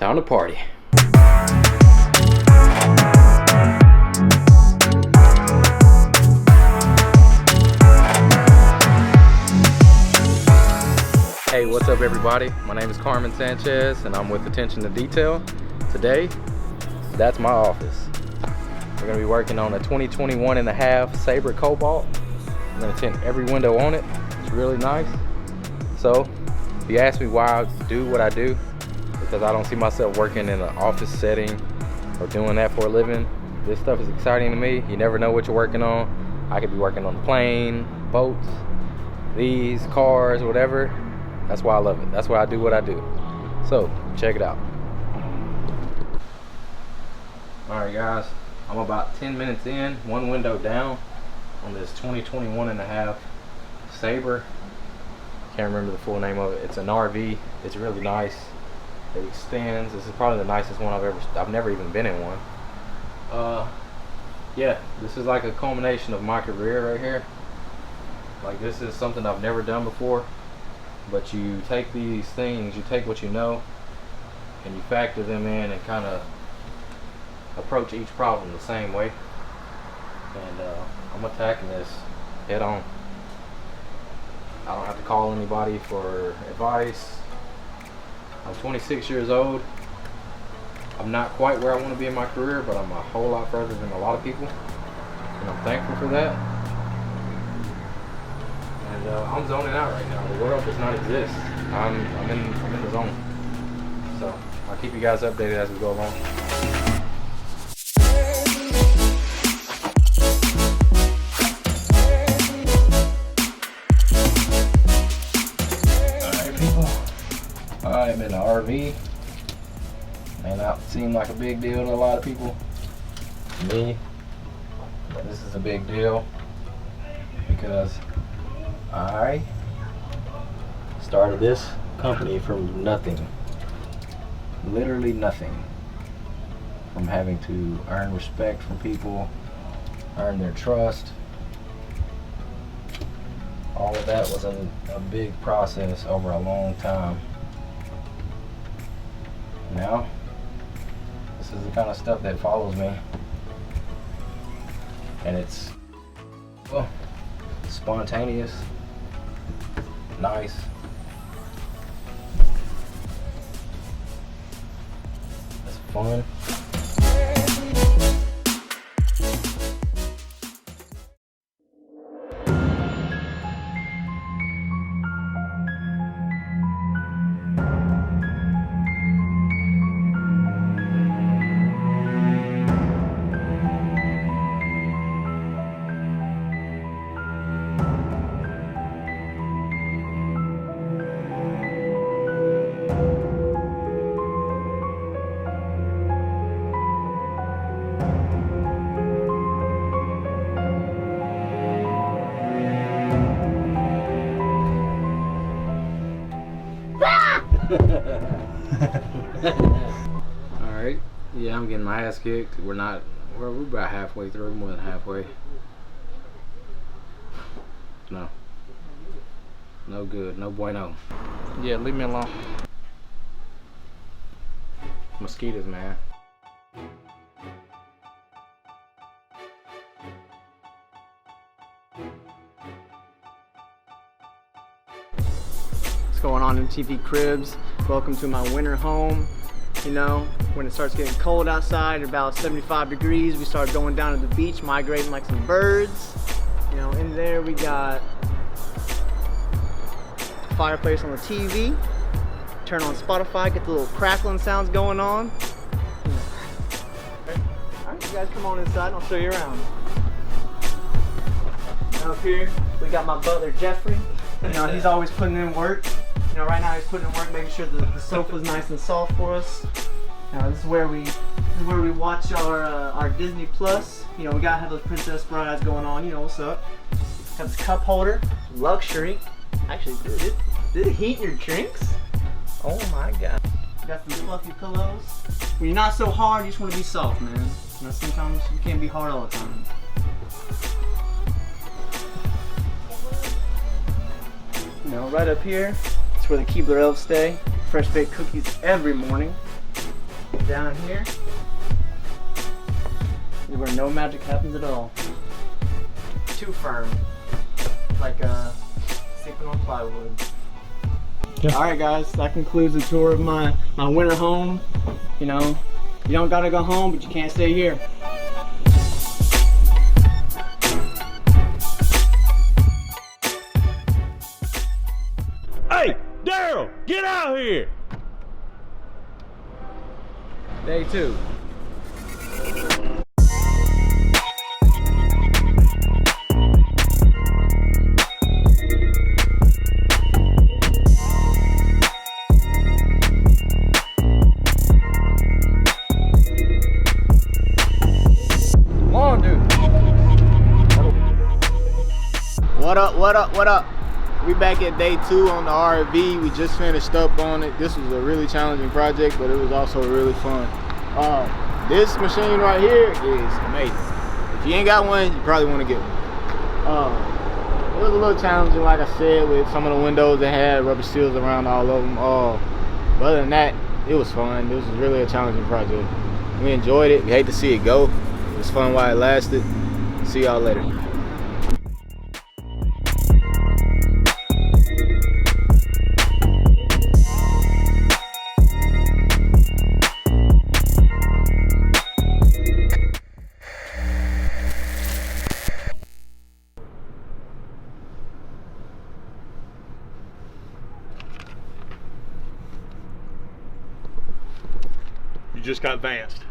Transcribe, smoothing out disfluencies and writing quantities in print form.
Time to party. Hey, what's up everybody? My name is Carmen Sanchez and I'm with Attention to Detail. Today, that's my office. We're gonna be working on a 2021 and a half Saber Colbat. I'm gonna tint every window on it. It's really nice. So, if you ask me why I do what I do, because I don't see myself working in an office setting or doing that for a living. This stuff is exciting to me. You never know what you're working on. I could be working on a plane, boats, these, cars, whatever. That's why I love it. That's why I do what I do. So, check it out. Alright guys, I'm about 10 minutes in, one window down on this 2021 and a half Saber. Can't remember the full name of it. It's an RV. It's really nice. It extends. This is probably the nicest one I've never even been in one. Yeah, this is like a culmination of my career right here. Like, this is something I've never done before, but you take these things, you take what you know and you factor them in and kind of approach each problem the same way. And I'm attacking this head on. I don't have to call anybody for advice. I'm 26 years old. I'm not quite where I want to be in my career, but I'm a whole lot further than a lot of people, and I'm thankful for that. And I'm zoning out right now. The world does not exist. I'm in the zone. So I'll keep you guys updated as we go along. I'm in an RV, and that seemed like a big deal to a lot of people. To me, but this is a big deal because I started this company from nothing, literally nothing, from having to earn respect from people, earn their trust. All of that was a big process over a long time. Now, this is the kind of stuff that follows me, and it's, well, spontaneous, nice, it's fun. Alright, yeah, I'm getting my ass kicked. We're about halfway through, more than halfway. No good, no bueno. Yeah, leave me alone. Mosquitoes, man. What's going on, MTV Cribs? Welcome to my winter home. You know, when it starts getting cold outside, about 75 degrees, we start going down to the beach, migrating like some birds. You know, in there we got a fireplace on the TV. Turn on Spotify, get the little crackling sounds going on. Alright, you guys come on inside and I'll show you around. Now up here, we got my butler Jeffrey. You know, he's always putting in work. You know, right now he's putting in work, making sure the sofa's nice and soft for us. Now this is where we watch our Disney Plus. You know, we gotta have those Princess Bride eyes going on. You know what's up? Got this cup holder, luxury. Actually, did it heat your drinks? Oh my god. Got some fluffy pillows. When you're not so hard, you just want to be soft, man. You know, sometimes you can't be hard all the time. You know, right up here, it's where the Keebler elves stay. Fresh baked cookies every morning. down here is where no magic happens at all. Too firm, like sleeping on plywood. Yeah. All right, guys, that concludes the tour of my winter home. You know, you don't gotta go home, but you can't stay here. Hey, Daryl, get out here! Day 2. Come on, dude. What up, what up, what up? We back at day 2 on the RV. We just finished up on it. This was a really challenging project, but it was also really fun. This machine right here is amazing. If you ain't got one, you probably want to get one. It was a little challenging, like I said, with some of the windows that had rubber seals around all of them. But other than that, it was fun. This was really a challenging project. We enjoyed it. We hate to see it go. It was fun while it lasted. See y'all later. You just got advanced.